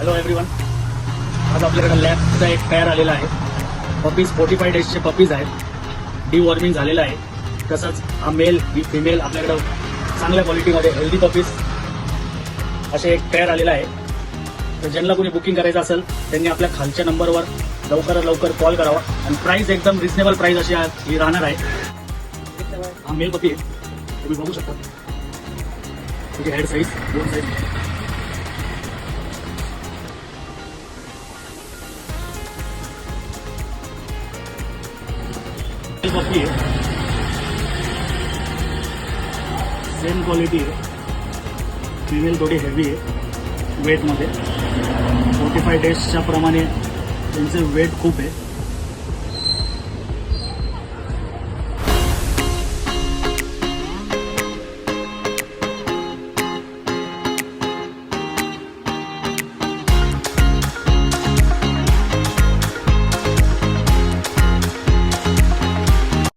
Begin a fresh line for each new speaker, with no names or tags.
Hello everyone, आज आपल्याकडे लॅबचा एक पेअर आलेला आहे. पपीज 45 डेजचे पपीज आहेत. डिवॉर्मिंग झालेलं आहे. तसंच हा मेल ही फिमेल आपल्याकडे चांगल्या क्वालिटीमध्ये हेल्दी पपीज असे एक पेअर आलेला आहे. तर ज्यांना कोणी बुकिंग करायचं असेल त्यांनी आपल्या खालच्या नंबरवर लवकरात लवकर कॉल करावा आणि प्राइस एकदम रिजनेबल प्राइस अशी ही राहणार आहे. हा मेल पपी आहे, तुम्ही बघू शकता. त्याची हेड साईज 2 साईज पपी आहे. सेम क्वालिटी आहे. फिमेल थोडी हेवी आहे वेटमध्ये. 45 डेजच्या प्रमाणे त्यांचे वेट खूप आहे.